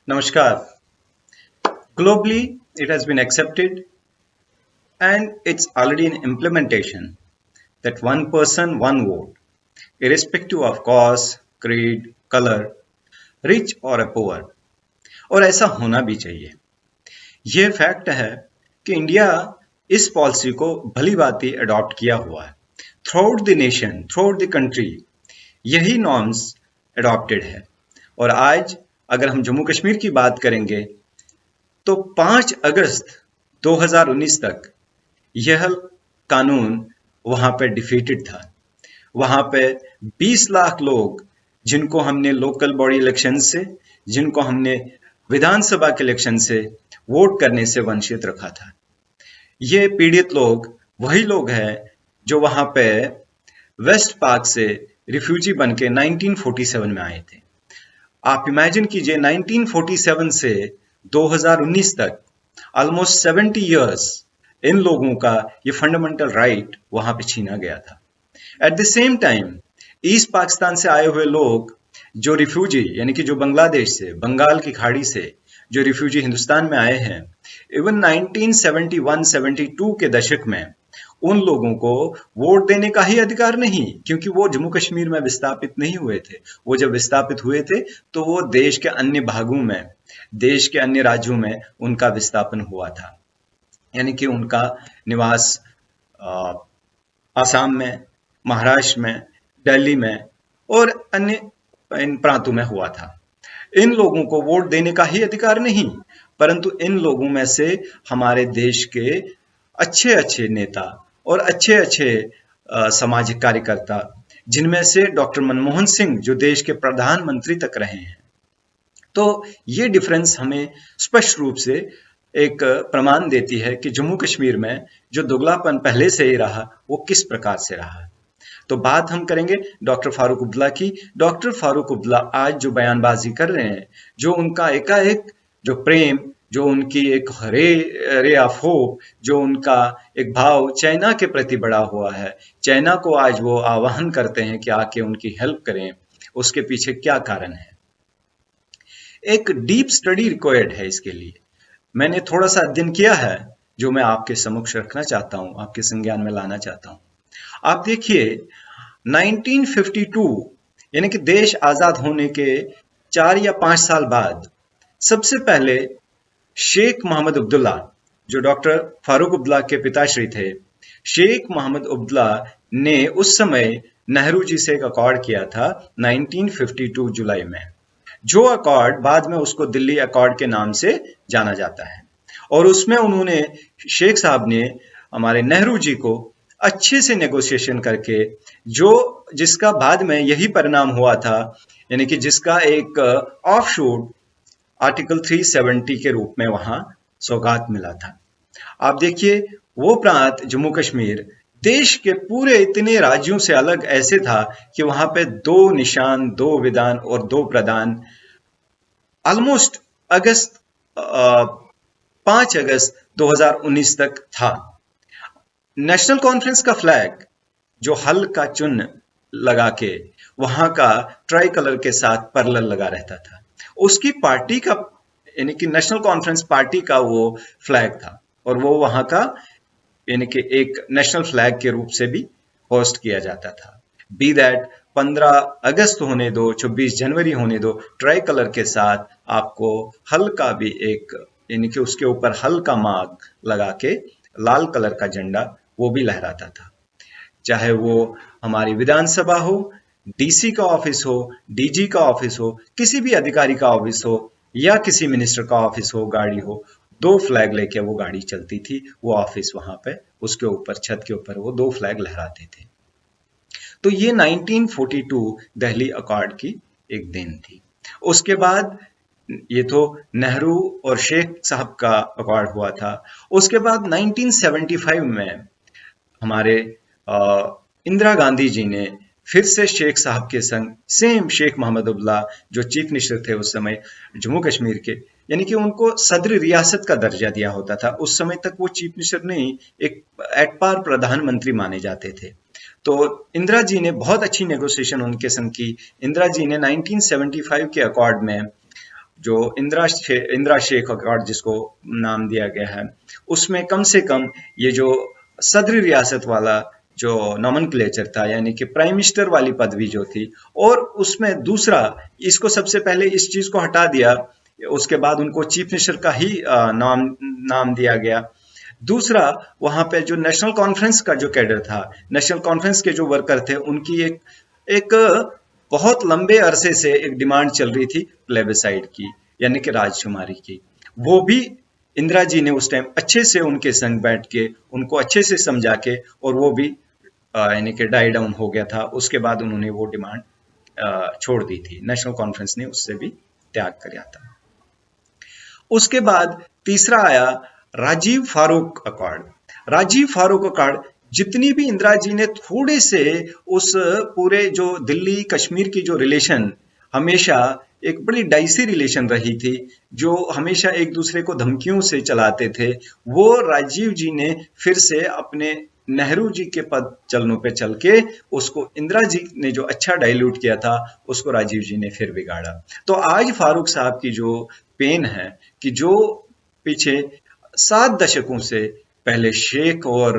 Namaskar. Globally, it has been accepted and it's already in implementation that one person, one vote, irrespective of caste, creed, color, rich or a poor. और ऐसा होना भी चाहिए। यह fact है कि India इस पॉलिसी को भली भांति अडॉप्ट किया हुआ है। Through the nation, through the country, यही नॉर्म्स अडॉप्टेड है। और आज अगर हम जम्मू कश्मीर की बात करेंगे तो 5 अगस्त 2019 तक यह कानून वहां पे डिफीटेड था। वहां पे 20 लाख लोग जिनको हमने लोकल बॉडी इलेक्शन से, जिनको हमने विधानसभा के इलेक्शन से वोट करने से वंचित रखा था। ये पीड़ित लोग वही लोग हैं जो वहां पे वेस्ट पाक से रिफ्यूजी बन के 1947 में आए थे। आप इमेजिन कीजिए 1947 से 2019 तक ऑलमोस्ट 70 इयर्स इन लोगों का ये फंडामेंटल राइट वहां पे छीना गया था। At the same time east Pakistan से आए हुए लोग जो रिफ्यूजी यानी कि जो बांग्लादेश से, बंगाल की खाड़ी से जो रिफ्यूजी हिंदुस्तान में आए हैं, इवन 1971-72 के दशक में उन लोगों को वोट देने का ही अधिकार नहीं, क्योंकि वो जम्मू कश्मीर में विस्थापित नहीं हुए थे। वो जब विस्थापित हुए थे तो वो देश के अन्य भागों में, देश के अन्य राज्यों में उनका विस्थापन हुआ था। यानी कि उनका निवास आसाम में, महाराष्ट्र में, दिल्ली में और अन्य इन प्रांतों में हुआ था। इन लोगों को वोट देने का ही अधिकार नहीं, परंतु इन लोगों में से हमारे देश के अच्छे अच्छे नेता और अच्छे अच्छे सामाजिक कार्यकर्ता, जिनमें से डॉक्टर मनमोहन सिंह जो देश के प्रधानमंत्री तक रहे हैं। तो ये डिफरेंस हमें स्पष्ट रूप से एक प्रमाण देती है कि जम्मू कश्मीर में जो दोगलापन पहले से ही रहा वो किस प्रकार से रहा। तो बात हम करेंगे डॉक्टर फारूक अब्दुल्ला की। डॉक्टर फारूक अब्दुल्ला आज जो बयानबाजी कर रहे हैं, जो उनका एकाएक जो प्रेम, जो उनकी एक रे ऑफ होप, जो उनका एक भाव चाइना के प्रति बढ़ा हुआ है, चाइना को आज वो आह्वान करते हैं कि आके उनकी हेल्प करें, उसके पीछे क्या कारण है? एक डीप स्टडी रिक्वायर्ड है इसके लिए। मैंने थोड़ा सा अध्ययन किया है जो मैं आपके समक्ष रखना चाहता हूं, आपके संज्ञान में लाना चाहता हूं। आप देखिए 1952 यानी कि देश आजाद होने के 4 या 5 साल बाद सबसे पहले शेख मोहम्मद अब्दुल्ला, जो डॉक्टर फारूक अब्दुल्ला के पिताश्री थे, शेख मोहम्मद अब्दुल्ला ने उस समय नेहरू जी से एक अकॉर्ड किया था 1952 जुलाई में, जो अकॉर्ड बाद में उसको दिल्ली अकॉर्ड के नाम से जाना जाता है। और उसमें उन्होंने, शेख साहब ने हमारे नेहरू जी को अच्छे से नेगोशिएशन करके, जो जिसका बाद में यही परिणाम हुआ था, यानी कि जिसका एक ऑफशूट आर्टिकल 370 के रूप में वहां सौगात मिला था। आप देखिए वो प्रांत जम्मू कश्मीर देश के पूरे इतने राज्यों से अलग ऐसे था कि वहां पे 2 निशान, 2 विधान और 2 प्रधान ऑलमोस्ट 5 अगस्त 2019 तक था। नेशनल कॉन्फ्रेंस का फ्लैग जो हल का चुन लगा के वहां का ट्राई कलर के साथ पैरेलल लगा रहता था, उसकी पार्टी का यानी कि नेशनल कॉन्फ्रेंस पार्टी का वो फ्लैग था, और वो वहां का यानी कि एक नेशनल फ्लैग के रूप से भी होस्ट किया जाता था। बी दैट 15 अगस्त होने दो, 26 जनवरी होने दो, ट्राई कलर के साथ आपको हल का भी एक यानी कि उसके ऊपर हल का मार्क लगा के लाल कलर का झंडा वो भी लहराता था। चाहे वो हमारी विधानसभा हो, डीसी का ऑफिस हो, डीजी का ऑफिस हो, किसी भी अधिकारी का ऑफिस हो या किसी मिनिस्टर का ऑफिस हो, गाड़ी हो, 2 फ्लैग लेके वो गाड़ी चलती थी। वो ऑफिस वहां पे उसके ऊपर छत के ऊपर वो 2 फ्लैग लहराते थे। तो ये 1942 दिल्ली अकॉर्ड की एक देन थी। उसके बाद ये तो नेहरू और शेख साहब का अकॉर्ड हुआ था। उसके बाद 1975 में हमारे इंदिरा गांधी जी ने फिर से शेख साहब के संग, सेम शेख मोहम्मद अब्दुल्ला जो चीफ मिनिस्टर थे उस समय जम्मू कश्मीर के, यानी कि उनको सदर रियासत का दर्जा दिया होता था। उस समय तक वो चीफ मिनिस्टर नहीं, एक एट पार प्रधानमंत्री माने जाते थे। तो इंदिरा जी ने बहुत अच्छी नेगोशिएशन उनके संग की। इंदिरा जी ने 1975 के अकॉर्ड में जो इंदिरा शेख अकॉर्ड जिसको नाम दिया गया है, उसमें कम से कम ये जो सदरी रियासत वाला जो नॉमेनक्लेचर था, यानी कि प्राइम मिनिस्टर वाली पदवी जो थी, और उसमें दूसरा, इसको सबसे पहले इस चीज को हटा दिया, उसके बाद उनको चीफ मिनिस्टर का ही नाम दिया गया। दूसरा, वहां पे जो नेशनल कॉन्फ्रेंस का जो कैडर था, नेशनल कॉन्फ्रेंस के जो वर्कर थे, उनकी एक एक बहुत लंबे अरसे से एक डिमांड चल रही थी प्लेबिसाइड की, यानी कि राजकुमारी की। वो भी इंदिरा जी ने उस टाइम अच्छे से उनके संग बैठ के उनको अच्छे से समझा के, और वो भी यानी कि डाई डाउन हो गया था। उसके बाद उन्होंने वो डिमांड छोड़ दी थी, नेशनल कॉन्फ्रेंस ने उससे भी त्याग किया था। उसके बाद तीसरा आया राजीव फारूक अकॉर्ड। राजीव फारूक अकॉर्ड, जितनी भी इंदिरा जी ने थोड़े से उस पूरे जो दिल्ली कश्मीर की जो रिलेशन हमेशा एक बड़ी डाइसी रिलेशन रही थी, जो हमेशा एक दूसरे को धमकियों से चलाते थे, वो राजीव जी ने फिर से अपने नेहरू जी के पद चलनों पे चल के उसको इंदिरा जी ने जो अच्छा डाइल्यूट किया था, उसको राजीव जी ने फिर बिगाड़ा। तो आज फारूक साहब की जो पेन है कि जो पीछे 7 दशकों से पहले शेख और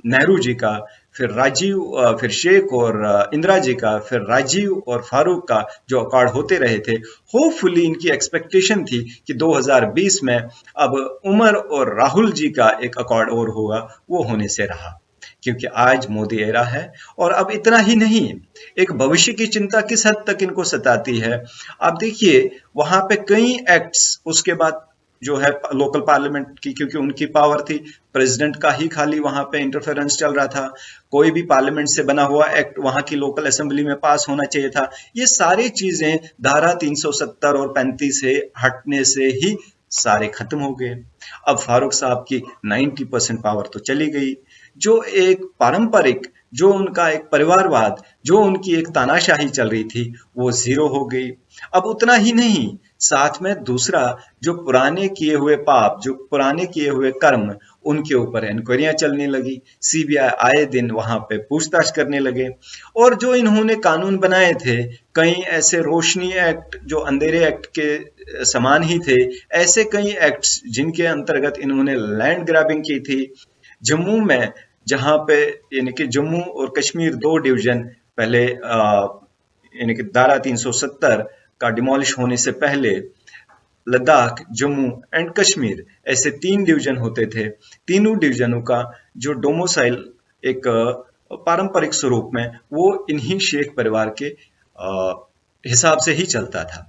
नेहरू जी का, फिर राजीव, फिर शेख और इंदिरा जी का, फिर राजीव और फारूक का जो अकॉर्ड होते रहे थे, होपफुली इनकी एक्सपेक्टेशन थी कि 2020 में अब उमर और राहुल जी का एक अकॉर्ड और होगा, वो होने से रहा, क्योंकि आज मोदी एरा है। और अब इतना ही नहीं, एक भविष्य की चिंता किस हद तक इनको सताती है। आप देखिए, वहां पे कई एक्ट्स उसके बाद जो है लोकल पार्लियामेंट की, क्योंकि उनकी पावर थी, प्रेसिडेंट का ही खाली वहां पे इंटरफेरेंस चल रहा था, कोई भी पार्लियामेंट से बना हुआ एक्ट वहां की लोकल असेंबली में पास होना चाहिए था। ये सारी चीजें धारा 370 और 35 से हटने से ही सारे खत्म हो गए। अब फारूक साहब की 90% पावर तो चली गई। जो एक पारंपरिक, जो उनका एक परिवारवाद, जो उनकी एक तानाशाही चल रही थी, वो जीरो हो गई। अब उतना ही नहीं, साथ में दूसरा, जो पुराने किए हुए पाप, जो पुराने किए हुए कर्म, उनके ऊपर इंक्वायरियां चलने लगी, सीबीआई आए दिन वहां पे पूछताछ करने लगे। और जो इन्होंने कानून बनाए थे, कई ऐसे रोशनी एक्ट जो अंधेरे एक्ट के समान ही थे, ऐसे कई एक्ट्स जिनके अंतर्गत इन्होंने लैंड ग्रैबिंग की थी। जम्मू में, जहां पे यानी कि जम्मू और कश्मीर 2 डिवीजन पहले यानी कि धारा 370 का डिमोलिश होने से पहले, लद्दाख, जम्मू एंड कश्मीर, ऐसे 3 डिवीजन होते थे। तीनों डिवीजनों का जो डोमिसाइल एक पारंपरिक स्वरूप में वो इन्हीं शेख परिवार के हिसाब से ही चलता था।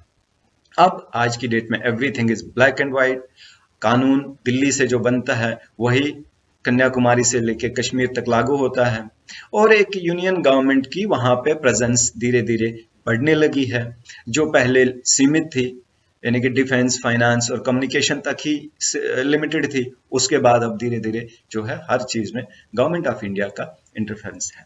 अब आज की डेट में everything is black and white. कानून दिल्ली से जो बनता है वही कन्याकुमारी से लेकर कश्मीर तक लागू होता है, और एक यूनियन गवर्नमेंट की वहां पे प्रेजेंस धीरे धीरे बढ़ने लगी है, जो पहले सीमित थी, यानी कि डिफेंस, फाइनेंस और कम्युनिकेशन तक ही लिमिटेड थी। उसके बाद अब धीरे धीरे जो है हर चीज में गवर्नमेंट ऑफ इंडिया का इंटरफेरेंस है।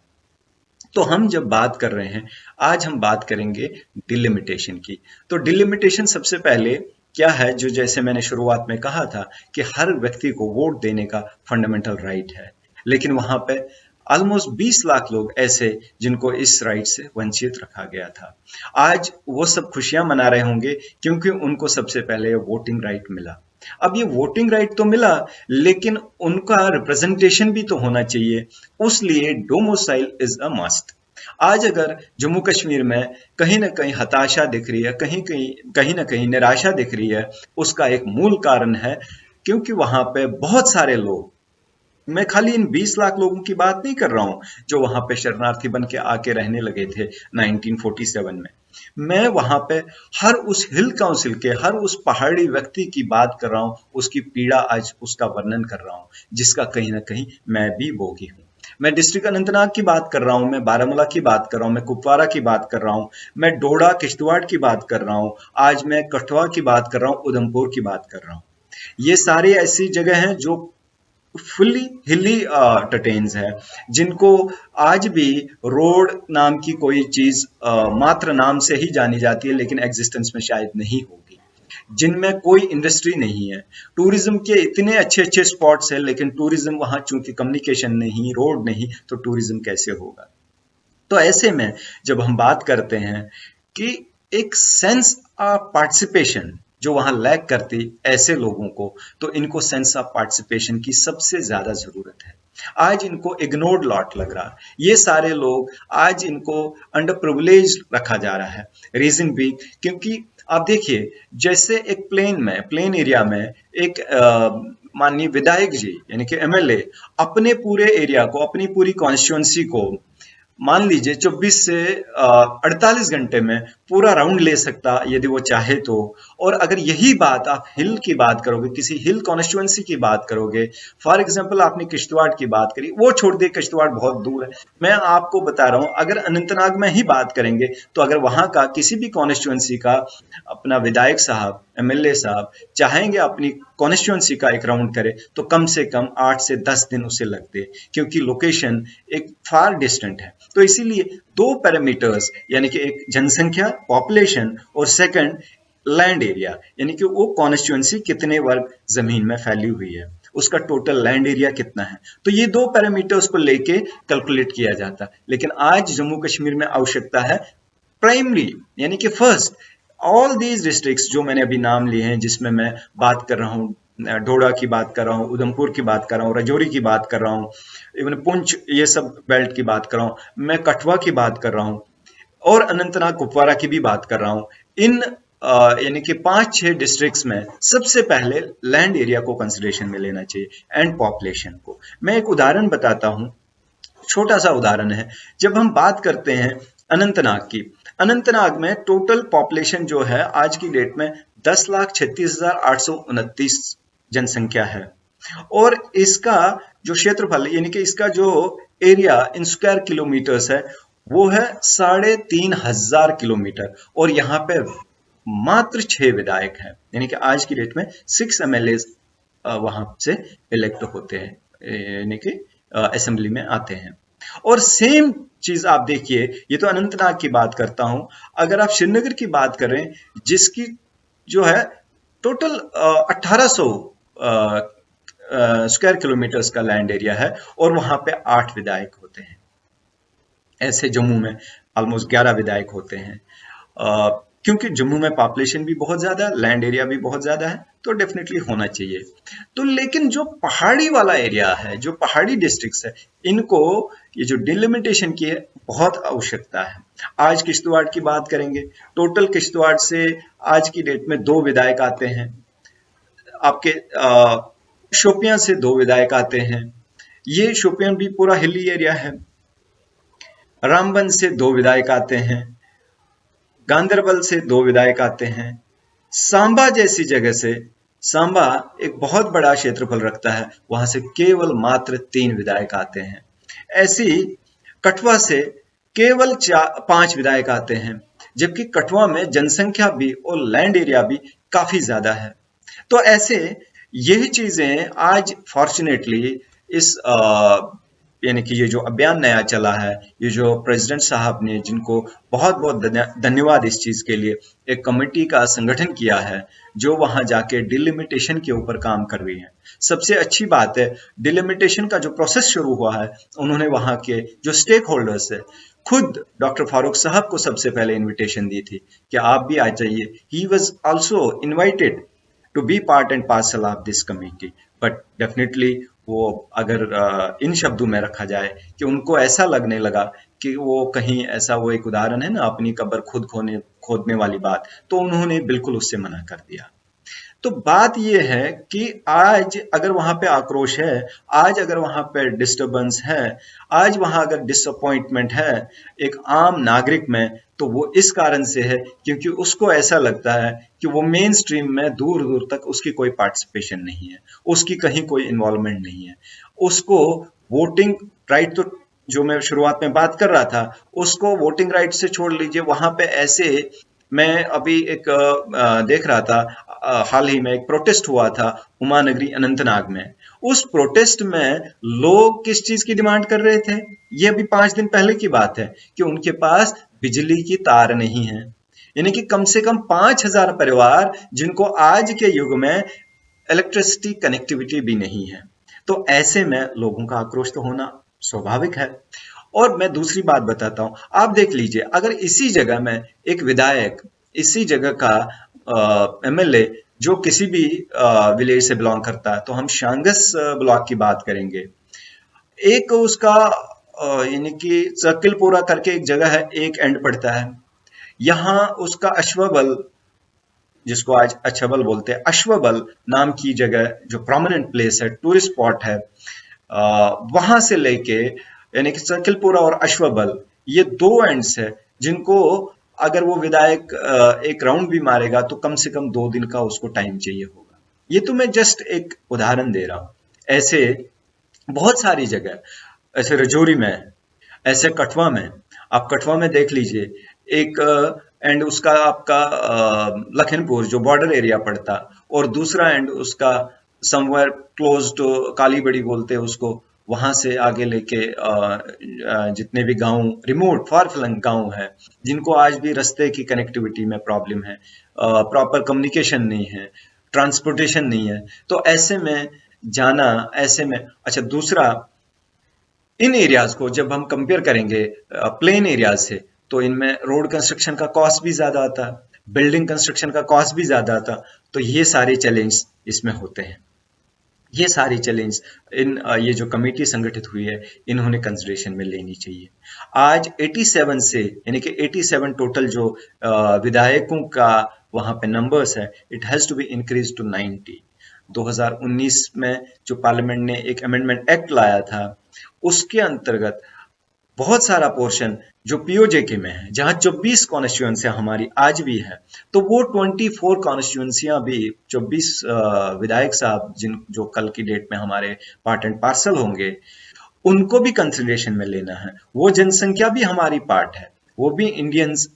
तो हम जब बात कर रहे हैं, आज हम बात करेंगे डिलिमिटेशन की। तो डिलिमिटेशन सबसे पहले क्या है, जो जैसे मैंने शुरुआत में कहा था कि हर व्यक्ति को वोट देने का फंडामेंटल राइट है, लेकिन वहां पे ऑलमोस्ट 20 लाख लोग ऐसे जिनको इस राइट से वंचित रखा गया था। आज वो सब खुशियां मना रहे होंगे क्योंकि उनको सबसे पहले वोटिंग राइट मिला। अब ये वोटिंग राइट तो मिला, लेकिन उनका रिप्रेजेंटेशन भी तो होना चाहिए, उसलिए डोमिसाइल इज अ मस्ट। आज अगर जम्मू कश्मीर में कहीं ना कहीं हताशा दिख रही है, कहीं ना कहीं निराशा दिख रही है, उसका एक मूल कारण है क्योंकि वहां पे बहुत सारे लोग, मैं खाली इन 20 लाख लोगों की बात नहीं कर रहा हूं जो वहां पे शरणार्थी बन के आके रहने लगे थे 1947 में, मैं वहां पे हर उस हिल काउंसिल के, हर उस पहाड़ी व्यक्ति की बात कर रहा हूं, उसकी पीड़ा आज उसका वर्णन कर रहा हूं, जिसका कहीं ना कहीं मैं भी भोगी हूं। मैं डिस्ट्रिक्ट अनंतनाग की बात कर रहा हूं, मैं बारामूला की बात कर रहा हूं, मैं कुपवारा की बात कर रहा हूं, मैं डोडा किश्तवाड़ की बात कर रहा हूं, आज मैं कठुआ की बात कर रहा हूं, उधमपुर की बात कर रहा हूं। ये सारी ऐसी जगह हैं जो फुल्ली हिली टटेन्स है, जिनको आज भी रोड नाम की कोई चीज मात्र नाम से ही जानी जाती है, लेकिन एग्जिस्टेंस में शायद नहीं होगी, जिनमें कोई इंडस्ट्री नहीं है। टूरिज्म के इतने अच्छे अच्छे स्पॉट्स हैं, लेकिन टूरिज्म वहां चूंकि कम्युनिकेशन नहीं, रोड नहीं, तो टूरिज्म कैसे होगा। तो ऐसे में जब हम बात करते हैं कि एक सेंस ऑफ पार्टिसिपेशन जो वहां लैक करती ऐसे लोगों को, तो इनको सेंस ऑफ पार्टिसिपेशन की सबसे ज्यादा जरूरत है। आज इनको इग्नोर्ड लॉट लग रहा है, ये सारे लोग आज इनको अंडर प्रिविलेज रखा जा रहा है। रीजन भी क्योंकि आप देखिए, जैसे एक प्लेन एरिया में एक माननीय विधायक जी यानी कि एमएलए अपने पूरे एरिया को, अपनी पूरी कॉन्स्टिट्यूंसी को मान लीजिए 24 से 48 घंटे में पूरा राउंड ले सकता यदि वो चाहे तो। और अगर यही बात आप हिल की बात करोगे, किसी हिल कॉन्स्टिट्यूंसी की बात करोगे, फॉर एग्जांपल आपने किश्तवाड़ की बात करी, वो छोड़ दे, किश्तवाड़ बहुत दूर है। मैं आपको बता रहा हूं, अगर अनंतनाग में ही बात करेंगे तो अगर वहां का किसी भी कॉन्स्टिट्यूंसी का अपना विधायक साहब, एमएलए साहब चाहेंगे अपनी कॉन्स्टिट्यूंसी का एक राउंड करे तो कम से कम 8 से 10 दिन उसे लगते, क्योंकि लोकेशन एक फार डिस्टेंट है। तो इसीलिए दो पैरामीटर्स यानी कि एक जनसंख्या पॉपुलेशन और सेकंड लैंड एरिया यानी कि वो कॉन्स्टिट्यूंसी कितने वर्ग जमीन में फैली हुई है, उसका टोटल लैंड एरिया कितना है, तो ये दो पैरामीटर्स को लेके कैलकुलेट किया जाता। लेकिन आज जम्मू कश्मीर में आवश्यकता है प्राइमरी यानी कि फर्स्ट ऑल दीज डिस्ट्रिक्ट्स जो मैंने अभी नाम लिए हैं, जिसमें मैं बात कर रहा हूँ, डोडा की बात कर रहा हूँ, उधमपुर की बात कर रहा हूँ, राजौरी की बात कर रहा हूँ, इवन पुंछ, ये सब बेल्ट की बात कर रहा हूँ, मैं कठुआ की बात कर रहा हूँ और अनंतनाग कुपवारा की भी बात कर रहा हूँ। इन यानी कि 5-6 डिस्ट्रिक्ट्स में सबसे पहले लैंड एरिया को कंसिडरेशन में लेना चाहिए एंड पॉपुलेशन को। मैं एक उदाहरण बताता हूँ, छोटा सा उदाहरण है। जब हम बात करते हैं अनंतनाग की, अनंतनाग में टोटल पॉपुलेशन जो है आज की डेट में 10,36,829 जनसंख्या है और इसका जो क्षेत्रफल यानी कि इसका जो एरिया इन स्क्वायर किलोमीटर्स है वो है 3,500 किलोमीटर और यहाँ पे मात्र 6 विधायक हैं, यानी कि आज की डेट में 6 एमएलए वहां से इलेक्ट होते हैं, यानी कि असेंबली में आते हैं। और सेम चीज आप देखिए, ये तो अनंतनाग की बात करता हूं, अगर आप श्रीनगर की बात करें जिसकी जो है टोटल 1800 स्क्वायर किलोमीटर्स का लैंड एरिया है और वहां पे 8 विधायक होते हैं। ऐसे जम्मू में ऑलमोस्ट 11 विधायक होते हैं, क्योंकि जम्मू में पॉपुलेशन भी बहुत ज्यादा है, लैंड एरिया भी बहुत ज्यादा है, तो डेफिनेटली होना चाहिए। तो लेकिन जो पहाड़ी वाला एरिया है, जो पहाड़ी डिस्ट्रिक्ट्स है, इनको ये जो डिलिमिटेशन की है बहुत आवश्यकता है। आज किश्तवाड़ की बात करेंगे, टोटल किश्तवाड़ से आज की डेट में 2 विधायक आते हैं, आपके शोपियां से 2 विधायक आते हैं, ये शोपियां भी पूरा हिली एरिया है। रामबन से 2 विधायक आते हैं, गांदरबल से 2 विधायक आते हैं, सांबा जैसी जगह से, सांबा एक बहुत बड़ा क्षेत्रफल रखता है, वहां से केवल मात्र 3 विधायक आते हैं। ऐसी कठुआ से केवल 5 विधायक आते हैं, जबकि कठुआ में जनसंख्या भी और लैंड एरिया भी काफी ज्यादा है। तो ऐसे यही चीजें आज फॉर्चुनेटली इस यानी कि ये जो अभियान नया चला है, ये जो प्रेसिडेंट साहब ने, जिनको बहुत बहुत धन्यवाद इस चीज के लिए, एक कमेटी का संगठन किया है जो वहां जाके डिलिमिटेशन के ऊपर काम कर रही है। सबसे अच्छी बात है, डिलिमिटेशन का जो प्रोसेस शुरू हुआ है, उन्होंने वहां के जो स्टेक होल्डर्स है, खुद डॉक्टर फारूक साहब को सबसे पहले इन्विटेशन दी थी कि आप भी आ जाइए। He was also invited to be part and parcel of this committee, but definitely वो अगर इन शब्दों में रखा जाए कि उनको ऐसा लगने लगा कि वो कहीं ऐसा, वो एक उदाहरण है ना अपनी कब्र खुद खोदने वाली बात, तो उन्होंने बिल्कुल उससे मना कर दिया। तो बात यह है कि आज अगर वहां पे आक्रोश है, आज अगर वहां पे डिस्टरबेंस है, आज वहां अगर डिसअपॉइंटमेंट है एक आम नागरिक में, तो वो इस कारण से है क्योंकि उसको ऐसा लगता है कि वो मेन स्ट्रीम में दूर दूर तक उसकी कोई पार्टिसिपेशन नहीं है, उसकी कहीं कोई इन्वॉल्वमेंट नहीं है। उसको वोटिंग राइट, तो जो मैं शुरुआत में बात कर रहा था, उसको वोटिंग राइट से छोड़ लीजिए, वहां पे ऐसे, मैं अभी एक देख रहा था, हाल ही में एक प्रोटेस्ट हुआ था उमानगरी अनंतनाग में। उस प्रोटेस्ट में लोग किस चीज की डिमांड कर रहे थे, ये अभी 5 दिन पहले की बात है, कि उनके पास बिजली की तार नहीं है। यानी कि कम से कम 5,000 परिवार जिनको आज के युग में इलेक्ट्रिसिटी कनेक्टिविटी भी नहीं है। तो ऐसे में लोगों का आक्रोश तो होना स्वाभाविक है। और मैं दूसरी बात बताता हूं, आप देख लीजिए, अगर इसी जगह में एक विधायक इसी जगह का एमएलए जो किसी भी विलेज से बिलोंग करता है, तो हम शांगस ब्लॉक की बात करेंगे। एक उसका यानी कि सर्किल पूरा करके एक जगह है, एक एंड पड़ता है, यहाँ उसका अश्वबल, जिसको आज अछबल बोलते हैं, अश्वबल नाम की जगह जो प्रोमिनेंट प्लेस है, टूरिस्ट स्पॉट है, वहां से लेके यानी कि सर्किलपुरा और अश्वबल, ये दो एंड्स है जिनको अगर वो विधायक एक राउंड भी मारेगा तो कम से कम 2 दिन का उसको टाइम चाहिए होगा। ये तो मैं जस्ट एक उदाहरण दे रहा हूं। ऐसे बहुत सारी जगह, ऐसे रजौरी में, ऐसे कठवा में, आप कठवा में देख लीजिए, एक एंड उसका आपका लखनपुर जो बॉर्डर एरिया पड़ता, और दूसरा एंड उसका समवेयर क्लोज टू कालीबड़ी बोलते हैं उसको, वहां से आगे लेके जितने भी गांव, रिमोट फार फ्लंग गांव है, जिनको आज भी रास्ते की कनेक्टिविटी में प्रॉब्लम है, प्रॉपर कम्युनिकेशन नहीं है, ट्रांसपोर्टेशन नहीं है, तो ऐसे में जाना, ऐसे में अच्छा दूसरा, इन एरियाज को जब हम कंपेयर करेंगे प्लेन एरियाज से, तो इनमें रोड कंस्ट्रक्शन का कॉस्ट भी ज्यादा आता, बिल्डिंग कंस्ट्रक्शन का कॉस्ट भी ज्यादा आता, तो ये सारे चैलेंज इसमें होते हैं। ये सारी चैलेंज ये जो कमेटी संगठित हुई है, इन्होंने कंसिडरेशन में लेनी चाहिए। आज 87 से, यानी कि 87 टोटल जो विधायकों का वहां पे नंबर्स है, it has to be increase to 90। 2019 में जो पार्लियामेंट ने एक अमेंडमेंट एक्ट लाया था, उसके अंतर्गत बहुत सारा पोर्शन जो पीओजेके में है, जहां 24 कॉन्स्टिट्यूएंसियां हमारी आज भी है, तो वो 24 कॉन्स्टिट्यूएंसियां भी 24 विधायक साहब जिन जो कल की डेट में हमारे पार्ट एंड पार्सल होंगे, उनको भी कंसिडरेशन में लेना है। वो जनसंख्या भी हमारी पार्ट है, वो भी इंडियंस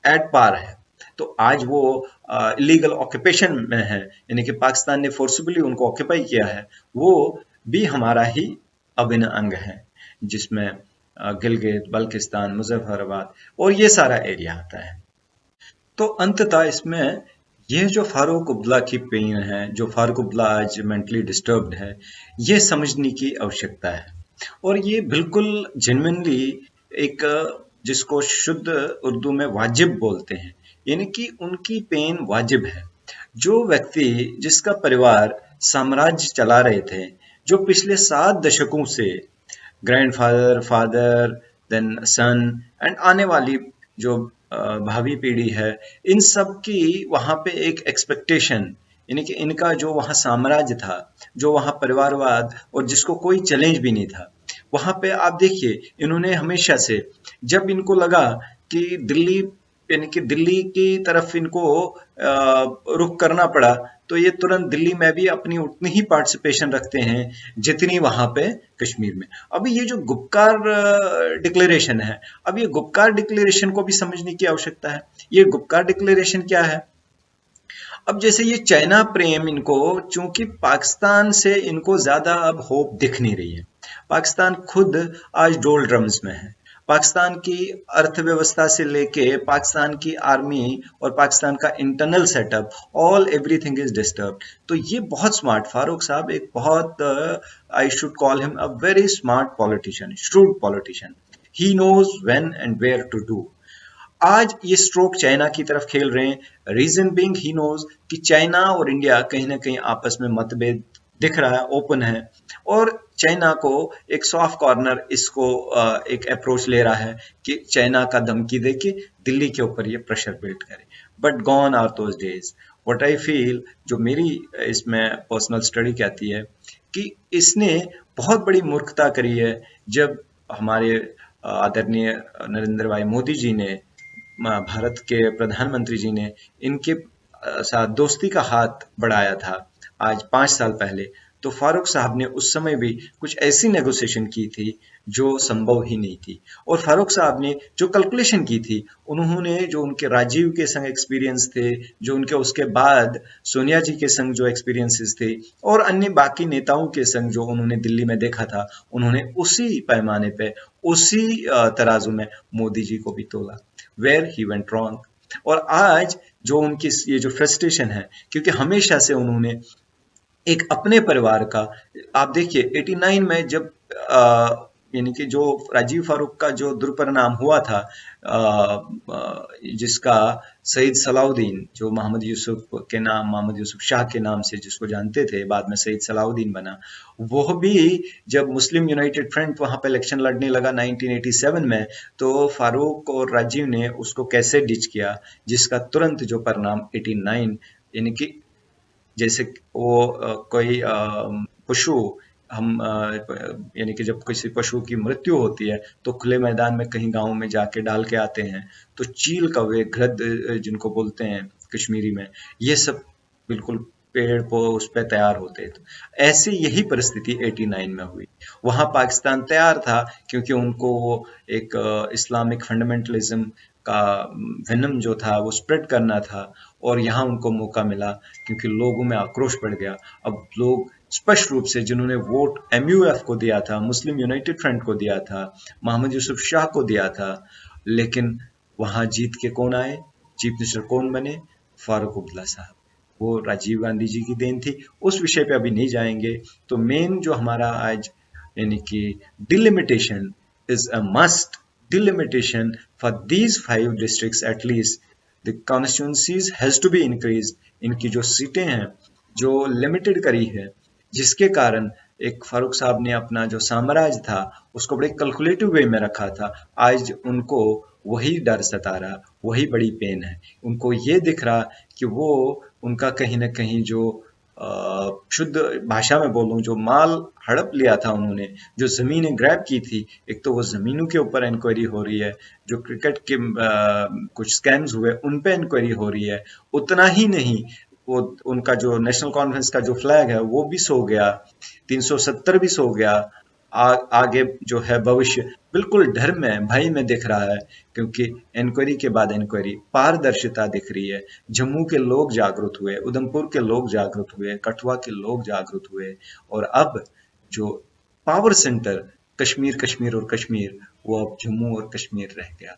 एट पार है। तो आज वो इलीगल ऑक्यूपेशन में है, यानी कि पाकिस्तान ने फोर्सबली उनको ऑक्यूपाई किया है, वो भी हमारा ही अभिन्न अंग है, जिसमें गिलगित, बल्किस्तान, मुजफ्फराबाद और ये सारा एरिया आता है। तो अंततः इसमें ये जो फारूक अब्दुल्ला की पेन है, जो फारूक अब्दुल्ला आज मेंटली डिस्टर्ब्ड है, ये समझने की आवश्यकता है। और ये बिल्कुल जेन्युइनली एक, जिसको शुद्ध उर्दू में वाजिब बोलते हैं, यानी कि उनकी पेन वाजिब है। जो व्यक्ति, जिसका परिवार साम्राज्य चला रहे थे, जो पिछले 7 दशकों से grandfather, father, then son and आने वाली जो भावी पीढ़ी है, इन सब की वहां पे एक एक्सपेक्टेशन, यानी कि इनका जो वहां साम्राज्य था, जो वहां परिवारवाद, और जिसको कोई चैलेंज भी नहीं था, वहां पे आप देखिए इन्होंने हमेशा से, जब इनको लगा कि दिल्ली, यानी कि दिल्ली की तरफ इनको रुख करना पड़ा, तो ये तुरंत दिल्ली में भी अपनी उतनी ही पार्टिसिपेशन रखते हैं जितनी वहां पे कश्मीर में। अभी ये जो गुपकार डिक्लेरेशन है, अब ये गुपकार डिक्लेरेशन को भी समझने की आवश्यकता है। ये गुपकार डिक्लेरेशन क्या है? अब जैसे ये चाइना प्रेम, इनको चूंकि पाकिस्तान से इनको ज्यादा अब होप दिख नहीं रही है, पाकिस्तान खुद आज डोल ड्रम्स में है, पाकिस्तान की अर्थव्यवस्था से लेके पाकिस्तान की आर्मी और पाकिस्तान का internal setup, all everything is disturb. तो ये बहुत स्मार्ट, फारूक साहब एक बहुत, I should call him a very smart politician, shrewd politician, he knows when and where to do. आज ये स्ट्रोक चाइना की तरफ खेल रहे हैं, रीजन बीइंग ही नोज कि चाइना और इंडिया कहीं ना कहीं आपस में मतभेद दिख रहा है, ओपन है, और चाइना को एक सॉफ्ट कॉर्नर, इसको एक अप्रोच ले रहा है कि चाइना का धमकी दे के दिल्ली के ऊपर ये प्रेशर बिल्ड करे। But gone are those days. What I feel, जो मेरी इसमें पर्सनल स्टडी कहती है कि इसने बहुत बड़ी मूर्खता करी है, जब हमारे आदरणीय नरेंद्र भाई मोदी जी ने, भारत के प्रधानमंत्री जी ने इनके साथ दोस्ती का हाथ बढ़ाया था आज 5 साल पहले, तो फारूक साहब ने उस समय भी कुछ ऐसी नेगोशिएशन की थी जो संभव ही नहीं थी। और फारूक साहब ने जो कैलकुलेशन की थी, उन्होंने जो उनके राजीव के संग एक्सपीरियंस थे, जो उनके उसके बाद सोनिया जी के संग जो एक्सपीरियंसेस थे, और अन्य बाकी नेताओं के संग जो उन्होंने दिल्ली में देखा था, उन्होंने उसी पैमाने पे, उसी तराजू में मोदी जी को भी तोला। Where he went wrong. और आज जो उनकी ये जो फ्रस्ट्रेशन है, क्योंकि हमेशा से उन्होंने एक अपने परिवार का, आप देखिए 89 में जब यानी कि जो राजीव फारूक का जो दुष्परिणाम हुआ था, जिसका सईद सलाउद्दीन, जो मोहम्मद यूसुफ के नाम, मोहम्मद यूसुफ शाह के नाम से जिसको जानते थे, बाद में सईद सलाउद्दीन बना, वह भी जब मुस्लिम यूनाइटेड फ्रंट वहां पे इलेक्शन लड़ने लगा 1987 में, तो फारूक और राजीव ने उसको कैसे डिच किया, जिसका तुरंत जो परिणाम 89, यानी कि जैसे वो कोई पशु, हम यानी कि जब किसी पशु की मृत्यु होती है तो खुले मैदान में कहीं गांव में जाके डाल के आते हैं, तो चील कौवे, घृत जिनको बोलते हैं कश्मीरी में, ये सब बिल्कुल पेड़ पौ उस पे तैयार होते हैं। तो ऐसे यही परिस्थिति 89 में हुई। वहां पाकिस्तान तैयार था क्योंकि उनको वो एक इस्लामिक फंडामेंटलिज्म का वेनम जो था वो स्प्रेड करना था, और यहाँ उनको मौका मिला क्योंकि लोगों में आक्रोश बढ़ गया। अब लोग स्पष्ट रूप से जिन्होंने वोट MUF को दिया था, मुस्लिम यूनाइटेड फ्रंट को दिया था, मोहम्मद यूसुफ शाह को दिया था, लेकिन वहां जीत के कौन आए, चीफ मिनिस्टर कौन बने? फारूक अब्दुल्ला साहब। वो राजीव गांधी जी की देन थी। उस विषय पे अभी नहीं जाएंगे। तो मेन जो हमारा आज, यानी कि delimitation is a must, delimitation for these 5 districts at least, the constituencies has to be increase. इनकी जो सीटें हैं जो लिमिटेड करी है, जिसके कारण एक फारूक साहब ने अपना जो साम्राज्य था उसको बड़े कैलकुलेटिव वे में रखा था। आज उनको वही डर सता रहा, वही बड़ी पेन है। उनको ये दिख रहा कि वो उनका कहीं ना कहीं जो शुद्ध भाषा में बोलूं, जो माल हड़प लिया था उन्होंने, जो जमीनें ग्रैब की थी, एक तो वो जमीनों के ऊपर इंक्वायरी हो रही है, जो क्रिकेट के कुछ स्कैम्स हुए उन पे इंक्वायरी हो रही है। उतना ही नहीं, वो उनका जो नेशनल कॉन्फ्रेंस का जो फ्लैग है वो भी सो गया, 370 भी सो गया। आगे जो है भविष्य बिल्कुल डर में, भय में दिख रहा है, क्योंकि इंक्वायरी के बाद इंक्वायरी, पारदर्शिता दिख रही है। जम्मू के लोग जागरूक हुए, उधमपुर के लोग जागरूक हुए, कठुआ के लोग जागरूक हुए, और अब जो पावर सेंटर कश्मीर, कश्मीर और कश्मीर, वो अब जम्मू और कश्मीर रह गया।